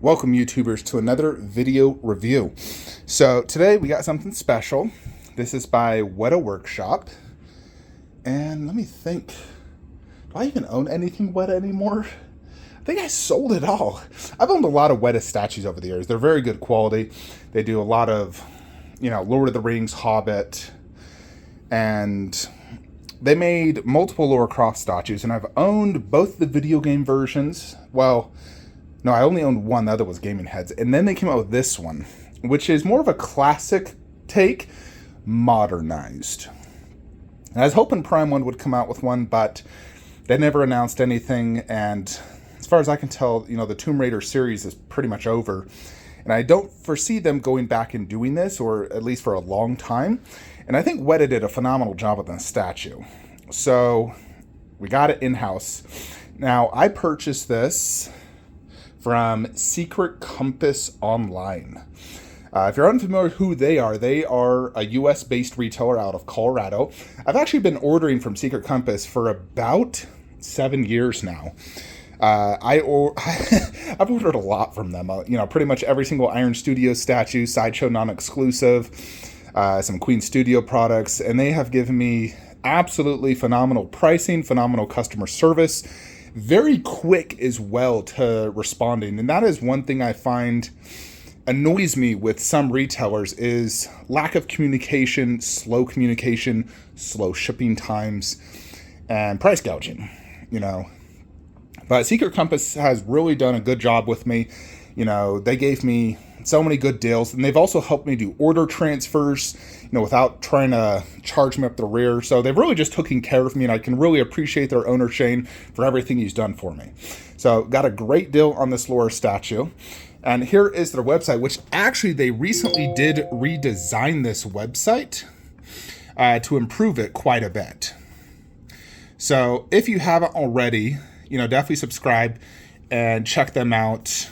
Welcome YouTubers to another video review. So today we got something special. This is by Weta Workshop. And let me think, do I even own anything Weta anymore? I think I sold it all. I've owned a lot of Weta statues over the years. They're very good quality. They do a lot of, Lord of the Rings, Hobbit, and they made multiple Lara Croft statues, and I've owned both the video game versions. Well, no, I only owned one. The other was Gaming Heads. And then they came out with this one, which is more of a classic take, modernized. And I was hoping Prime 1 would come out with one, but they never announced anything. And as far as I can tell, the Tomb Raider series is pretty much over. And I don't foresee them going back and doing this, or at least for a long time. And I think Weta did a phenomenal job with the statue. So we got it in-house. Now, I purchased this from Secret Compass Online. If you're unfamiliar with who they are a US-based retailer out of Colorado. I've actually been ordering from Secret Compass for about 7 years now. I've ordered a lot from them. Pretty much every single Iron Studio statue, Sideshow non-exclusive, some Queen Studio products, and they have given me absolutely phenomenal pricing, phenomenal customer service, very quick as well to responding. And that is one thing I find annoys me with some retailers is lack of communication, slow shipping times, and price gouging, But Secret Compass has really done a good job with me. They gave me so many good deals, and they've also helped me do order transfers, without trying to charge me up the rear. So they've really just taken care of me, and I can really appreciate their owner Shane for everything he's done for me. So got a great deal on this Lara statue. And here is their website, which actually they recently did redesign this website to improve it quite a bit. So if you haven't already, definitely subscribe and check them out.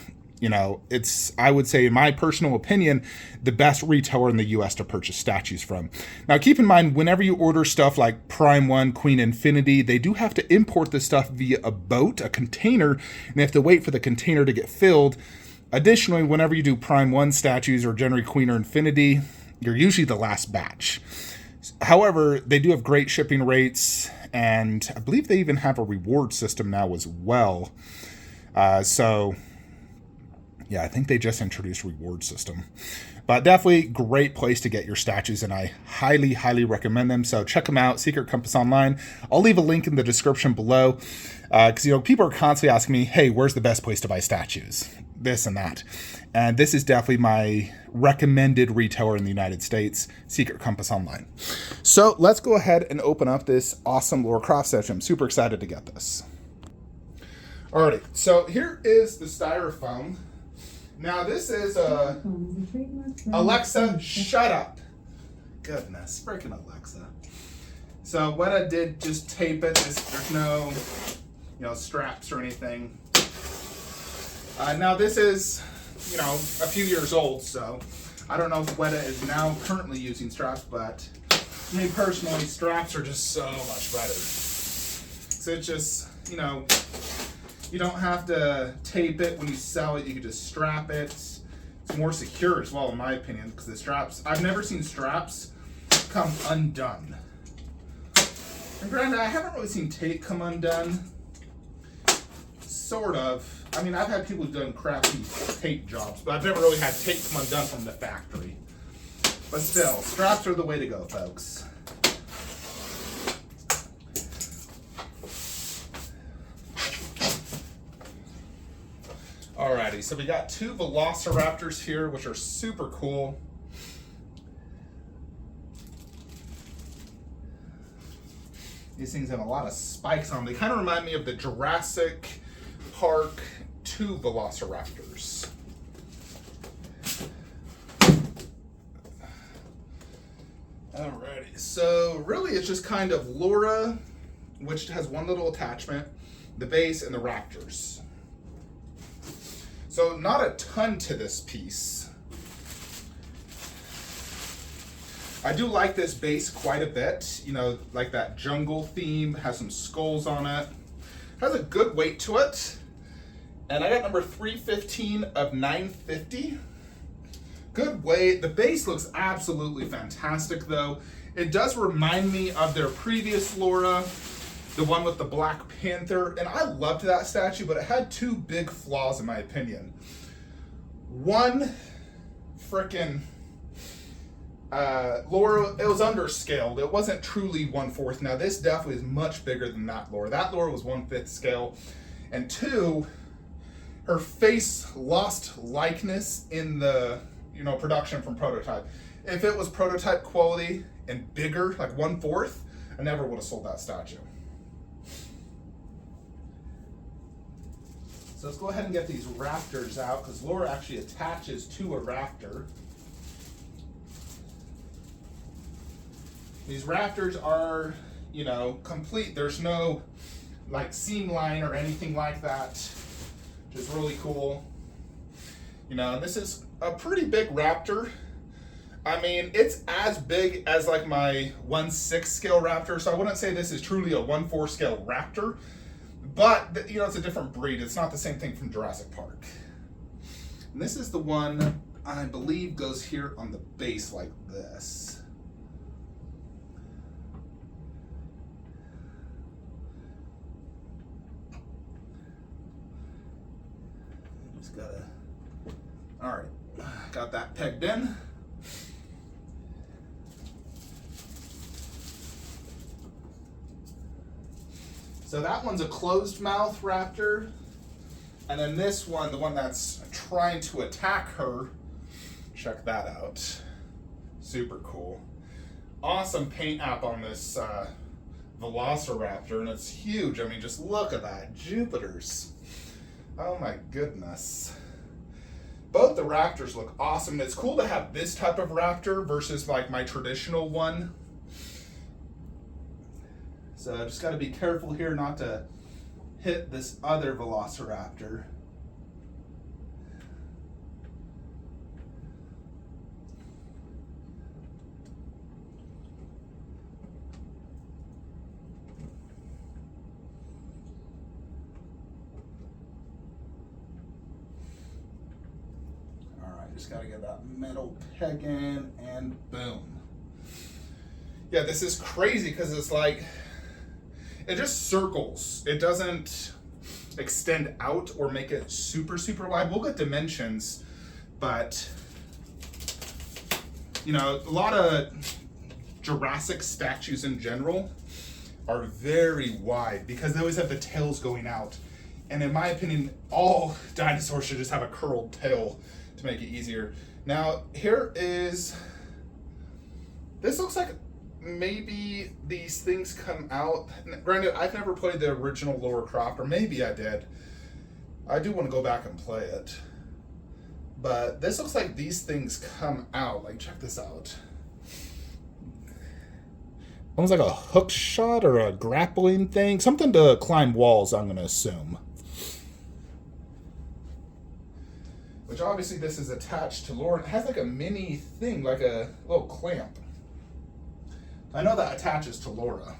It's, I would say, in my personal opinion, the best retailer in the US to purchase statues from. Now, keep in mind, whenever you order stuff like Prime 1, Queen Infinity, they do have to import the stuff via a boat, a container, and they have to wait for the container to get filled. Additionally, whenever you do Prime 1 statues or generally Queen or Infinity, you're usually the last batch. However, they do have great shipping rates, and I believe they even have a reward system now as well. Yeah, I think they just introduced a reward system. But definitely great place to get your statues, and I highly, highly recommend them. So check them out, Secret Compass Online. I'll leave a link in the description below. Because, people are constantly asking me, hey, where's the best place to buy statues? This and that. And this is definitely my recommended retailer in the United States, Secret Compass Online. So let's go ahead and open up this awesome Lara Croft statue. I'm super excited to get this. Alrighty, so here is the styrofoam. Now this is Alexa, shut up. Goodness, freaking Alexa. So what I did, just tape it. There's no, straps or anything. Now this is, a few years old, so I don't know if Weta is now currently using straps, but me personally, straps are just so much better. So it's just, you don't have to tape it when you sell it. You can just strap it. It's more secure as well, in my opinion, because the straps, I've never seen straps come undone. And granted, I haven't really seen tape come undone. Sort of. I mean, I've had people who've done crappy tape jobs, but I've never really had tape come undone from the factory. But still, straps are the way to go, folks. Alrighty, so we got two Velociraptors here, which are super cool. These things have a lot of spikes on them. They kind of remind me of the Jurassic Park 2 Velociraptors. Alrighty, so really it's just kind of Lara, which has one little attachment, the base, and the raptors. So not a ton to this piece. I do like this base quite a bit. Like that jungle theme, has some skulls on it. Has a good weight to it. And I got number 315 of 950. Good weight. The base looks absolutely fantastic though. It does remind me of their previous Lara, the one with the Black Panther, and I loved that statue, but it had two big flaws in my opinion. One, frickin' Lara, it was underscaled. It wasn't truly 1/4. Now this definitely is much bigger than that Lara. That Lara was 1/5 scale. And two, her face lost likeness in the production from prototype. If it was prototype quality and bigger, like 1/4, I never would have sold that statue. So let's go ahead and get these rafters out, because Lara actually attaches to a rafter. These rafters are, complete. There's no like seam line or anything like that. Just really cool. And this is a pretty big raptor. I mean, it's as big as like my 1/6 scale raptor, so I wouldn't say this is truly a 1/4 scale raptor, but it's a different breed. It's not the same thing from Jurassic Park. And this is the one I believe goes here on the base like this. Just gotta, all right, got that pegged in. So that one's a closed mouth raptor. And then this one, the one that's trying to attack her, check that out. Super cool. Awesome paint app on this Velociraptor, and it's huge. I mean, just look at that, Jupiters. Oh my goodness. Both the raptors look awesome. It's cool to have this type of raptor versus like my traditional one. So I just got to be careful here not to hit this other Velociraptor. All right, just got to get that metal peg in and boom. Yeah, this is crazy because it's like, it just circles. It doesn't extend out or make it super, super wide. We'll get dimensions, but a lot of Jurassic statues in general are very wide because they always have the tails going out. And in my opinion, all dinosaurs should just have a curled tail to make it easier. Now, here is, this looks like maybe these things come out. Granted, I've never played the original Lara Croft, or maybe I did. I do want to go back and play it. But this looks like these things come out. Like, check this out. Almost like a hook shot or a grappling thing. Something to climb walls, I'm going to assume. Which obviously this is attached to Lara. It has like a mini thing, like a little clamp. I know that attaches to Lara.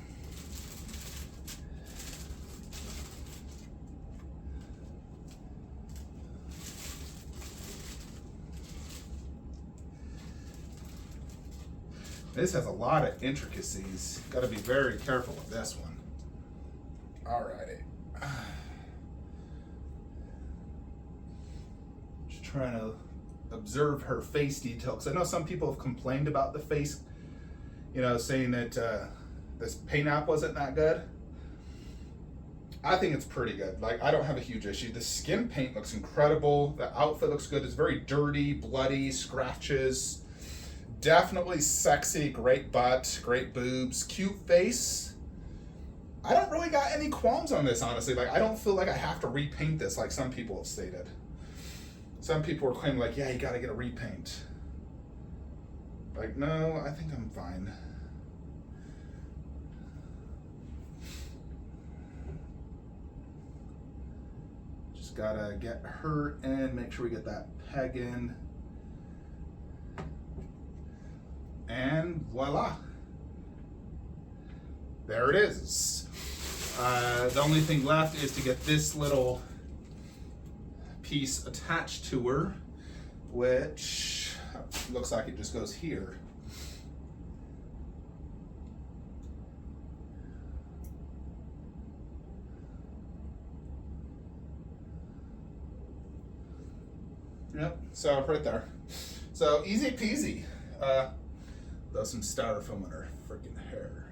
This has a lot of intricacies. Got to be very careful with this one. Alrighty. Just trying to observe her face detail, because I know some people have complained about the face, saying that this paint app wasn't that good. I think it's pretty good. Like, I don't have a huge issue. The skin paint looks incredible. The outfit looks good. It's very dirty, bloody, scratches. Definitely sexy, great butt, great boobs, cute face. I don't really got any qualms on this, honestly. Like, I don't feel like I have to repaint this like some people have stated. Some people are claiming like, yeah, you gotta get a repaint. Like, no, I think I'm fine. Just gotta get her in, make sure we get that peg in. And voila. There it is. The only thing left is to get this little piece attached to her, which looks like it just goes here. Yep, so right there. So easy peasy. Throw some styrofoam in her freaking hair.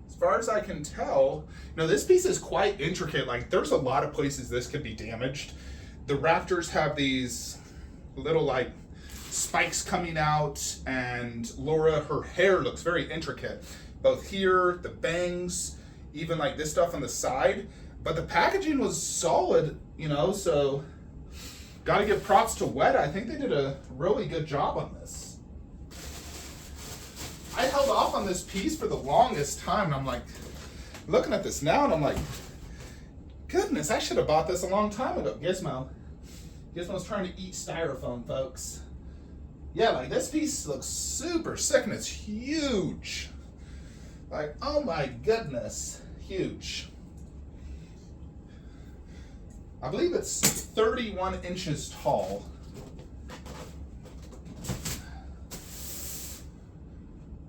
As far as I can tell, this piece is quite intricate. Like, there's a lot of places this could be damaged. The rafters have these little, like, spikes coming out, and Lara, her hair looks very intricate. Both here, the bangs, even like this stuff on the side. But the packaging was solid, so gotta give props to Weta. I think they did a really good job on this. I held off on this piece for the longest time, and I'm like, looking at this now, and I'm like, goodness, I should have bought this a long time ago. Gizmo's trying to eat styrofoam, folks. Yeah, like, this piece looks super sick, and it's huge. Like, oh my goodness, huge. I believe it's 31 inches tall.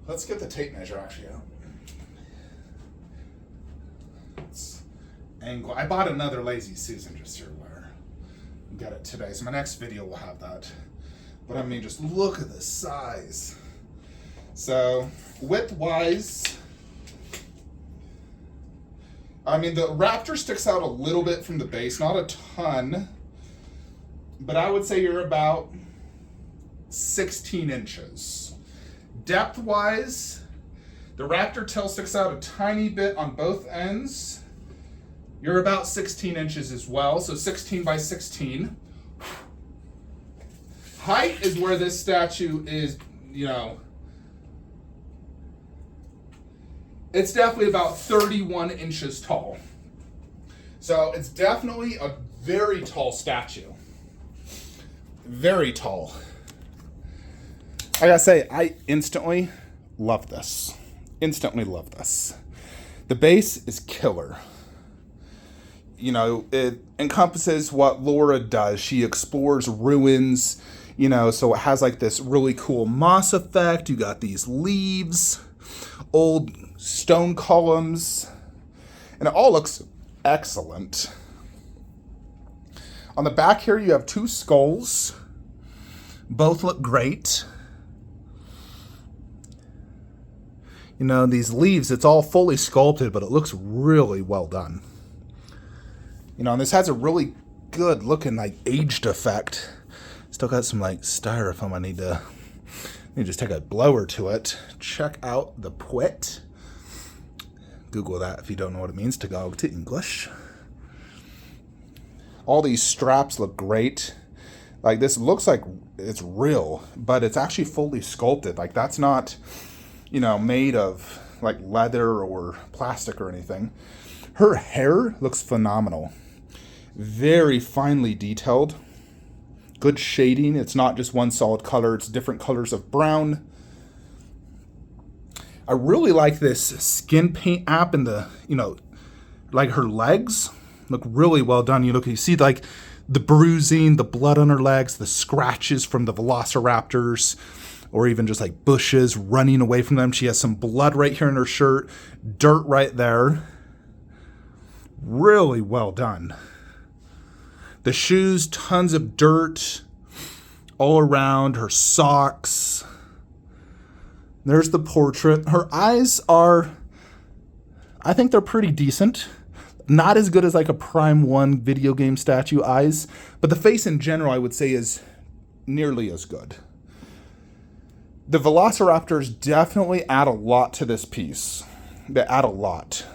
Let's get the tape measure actually out. Angle. I bought another Lazy Susan just here where I got it today, so my next video will have that. But I mean, just look at the size. So width-wise, I mean, the Raptor sticks out a little bit from the base, not a ton, but I would say you're about 16 inches. Depth-wise, the Raptor tail sticks out a tiny bit on both ends. You're about 16 inches as well, so 16 by 16. Height is where this statue is, it's definitely about 31 inches tall. So it's definitely a very tall statue. Very tall. I gotta say, I instantly love this. Instantly love this. The base is killer. It encompasses what Lara does. She explores ruins, so it has like this really cool moss effect. You got these leaves, old stone columns, and it all looks excellent. On the back here, you have two skulls. Both look great. These leaves, it's all fully sculpted, but it looks really well done. And this has a really good looking, like, aged effect. Still got some, like, styrofoam. I need to just take a blower to it. Check out the Pwit. Google that if you don't know what it means to go to English. All these straps look great. Like, this looks like it's real, but it's actually fully sculpted. Like, that's not, made of, like, leather or plastic or anything. Her hair looks phenomenal. Very finely detailed. Good shading. It's not just one solid color. It's different colors of brown. I really like this skin paint app in the, like her legs look really well done. You see like the bruising, the blood on her legs, the scratches from the velociraptors, or even just like bushes running away from them. She has some blood right here in her shirt, dirt right there. Really well done. The shoes, tons of dirt all around her socks. There's the portrait. Her eyes are, I think they're pretty decent. Not as good as like a Prime 1 video game statue eyes, but the face in general I would say is nearly as good. The velociraptors definitely add a lot to this piece. They add a lot,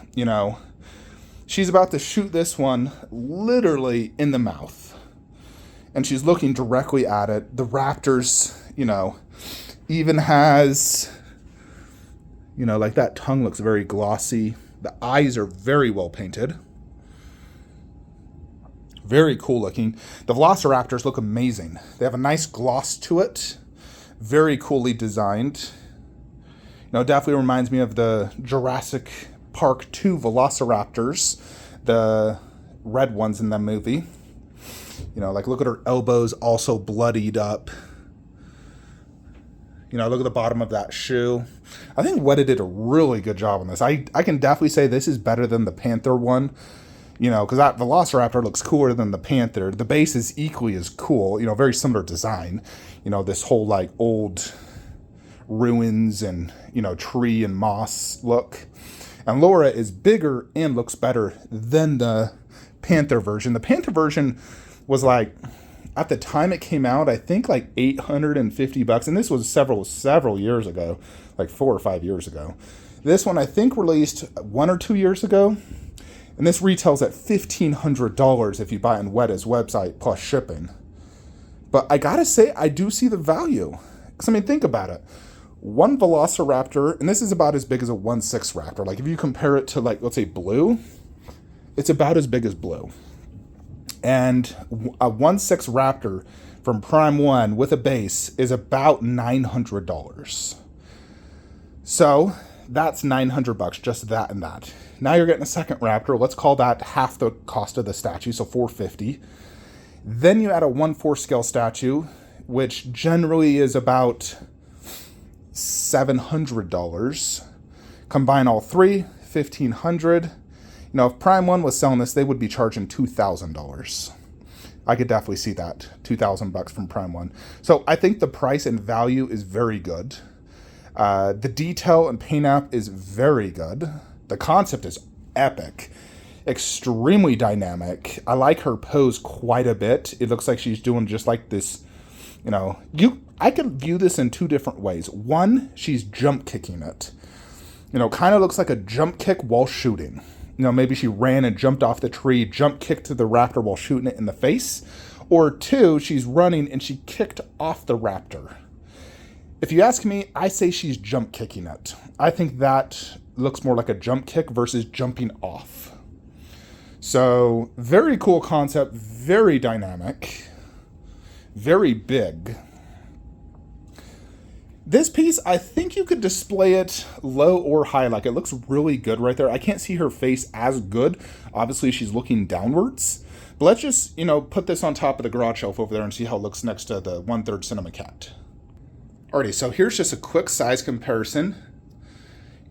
She's about to shoot this one literally in the mouth. And she's looking directly at it. The raptors, even has, like that tongue looks very glossy. The eyes are very well painted. Very cool looking. The velociraptors look amazing. They have a nice gloss to it. Very coolly designed. Definitely reminds me of the Jurassic Park 2 Velociraptors, the red ones in the movie. You know, like look at her elbows also bloodied up. You know, look at the bottom of that shoe. I think Weta did a really good job on this. I can definitely say this is better than the Panther one. You know, because that Velociraptor looks cooler than the Panther. The base is equally as cool. You know, very similar design. You know, this whole like old ruins and, you know, tree and moss look. And Lara is bigger and looks better than the Panther version. The Panther version was like, at the time it came out, I think like $850. And this was several years ago, like 4 or 5 years ago. This one I think released 1 or 2 years ago. And this retails at $1,500 if you buy it on Weta's website plus shipping. But I gotta say, I do see the value. Because, I mean, think about it. One Velociraptor, and this is about as big as a 1/6 Raptor. Like, if you compare it to, like, let's say Blue, it's about as big as Blue. And a 1/6 Raptor from Prime 1 with a base is about $900. So, that's $900, just that and that. Now you're getting a second Raptor. Let's call that half the cost of the statue, so $450. Then you add a 1/4 scale statue, which generally is about $700. Combine all three, $1,500. You know, if Prime 1 was selling this, they would be charging $2,000. I could definitely see that, $2,000 from Prime 1. So I think the price and value is very good. The detail and paint app is very good. The concept is epic, extremely dynamic. I like her pose quite a bit. It looks like she's doing just like this, you know, I could view this in 2 different ways. One, she's jump kicking it. You know, kind of looks like a jump kick while shooting. You know, maybe she ran and jumped off the tree, jump kicked to the raptor while shooting it in the face. Or 2, she's running and she kicked off the raptor. If you ask me, I say she's jump kicking it. I think that looks more like a jump kick versus jumping off. So, very cool concept, very dynamic, very big. This piece, I think you could display it low or high. Like, it looks really good right there. I can't see her face as good. Obviously, she's looking downwards. But let's just, you know, put this on top of the garage shelf over there and see how it looks next to the 1/3 Cinema Cat. Alrighty, so here's just a quick size comparison.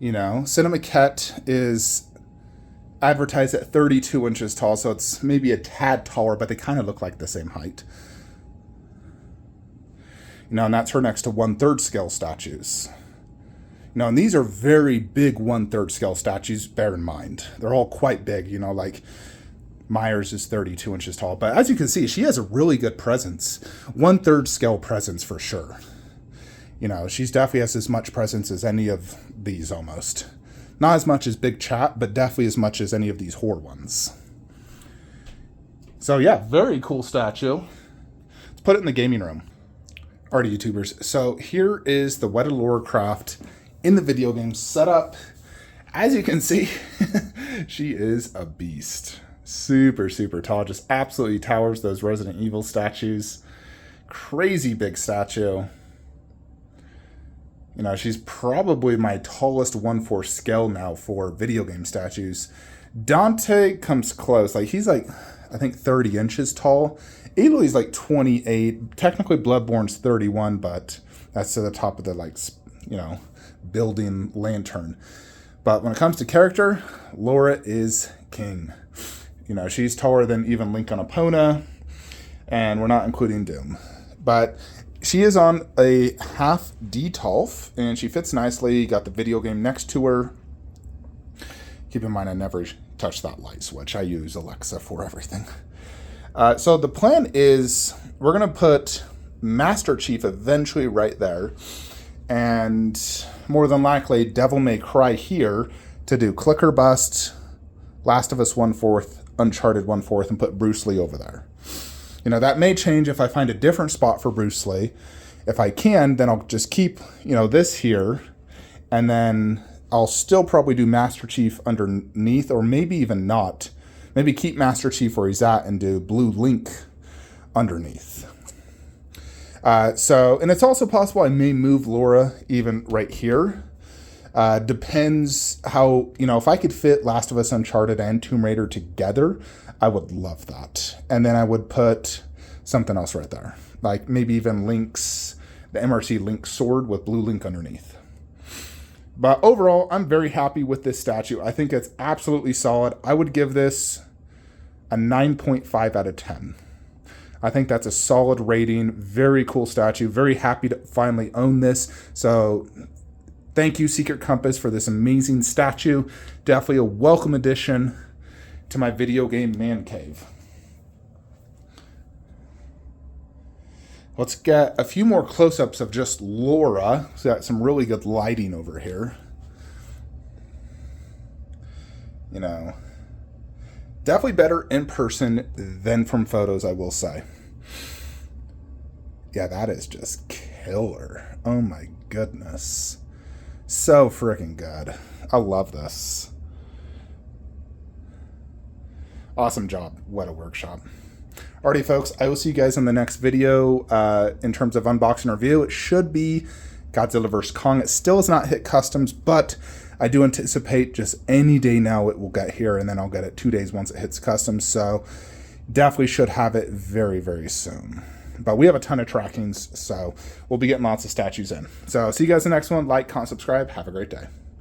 You know, Cinema Cat is advertised at 32 inches tall, so it's maybe a tad taller, but they kind of look like the same height. You know, and that's her next to 1/3 scale statues. You know, and these are very big 1/3 scale statues, bear in mind. They're all quite big, you know, like Myers is 32 inches tall. But as you can see, she has a really good presence. 1/3 scale presence for sure. You know, she's definitely has as much presence as any of these almost. Not as much as Big Chat, but definitely as much as any of these whore ones. So yeah, very cool statue. Let's put it in the gaming room. Alrighty, YouTubers. So here is the Weta Lara Croft in the video game setup. As you can see, she is a beast. Super, super tall. Just absolutely towers those Resident Evil statues. Crazy big statue. You know, she's probably my tallest 1/4 scale now for video game statues. Dante comes close. Like, he's like, I think 30 inches tall. Aloy's like 28. Technically, Bloodborne's 31, but that's to the top of the, like, you know, building lantern. But when it comes to character, Lara is king. You know, she's taller than even Link on Epona, and we're not including Doom. But she is on a half detolf, and she fits nicely. Got the video game next to her. Keep in mind, I never touch that light switch. I use Alexa for everything. So the plan is we're going to put Master Chief eventually right there. And more than likely, Devil May Cry here to do Clicker Bust, Last of Us 1/4, Uncharted 1/4, and put Bruce Lee over there. You know, that may change if I find a different spot for Bruce Lee. If I can, then I'll just keep, you know, this here. And then I'll still probably do Master Chief underneath, or maybe even not. Maybe keep Master Chief where he's at and do Blue Link underneath. And it's also possible I may move Lara even right here. Depends how, if I could fit Last of Us, Uncharted, and Tomb Raider together, I would love that. And then I would put something else right there. Like maybe even Link's, the MRC Link sword with blue Link underneath. But overall, I'm very happy with this statue. I think it's absolutely solid. I would give this a 9.5 out of 10. I think that's a solid rating. Very cool statue. Very happy to finally own this. So thank you, Secret Compass, for this amazing statue. Definitely a welcome addition to my video game man cave. Let's get a few more close-ups of just Lara. So got some really good lighting over here. Definitely better in person than from photos, I will say. Yeah, that is just killer. Oh my goodness. So freaking good. I love this. Awesome job, Weta Workshop. Alrighty, folks, I will see you guys in the next video. In terms of unboxing review, it should be Godzilla vs. Kong. It still has not hit customs, but I do anticipate just any day now it will get here, and then I'll get it 2 days once it hits customs. So definitely should have it very, very soon. But we have a ton of trackings, so we'll be getting lots of statues in. So see you guys in the next one. Like, comment, subscribe. Have a great day.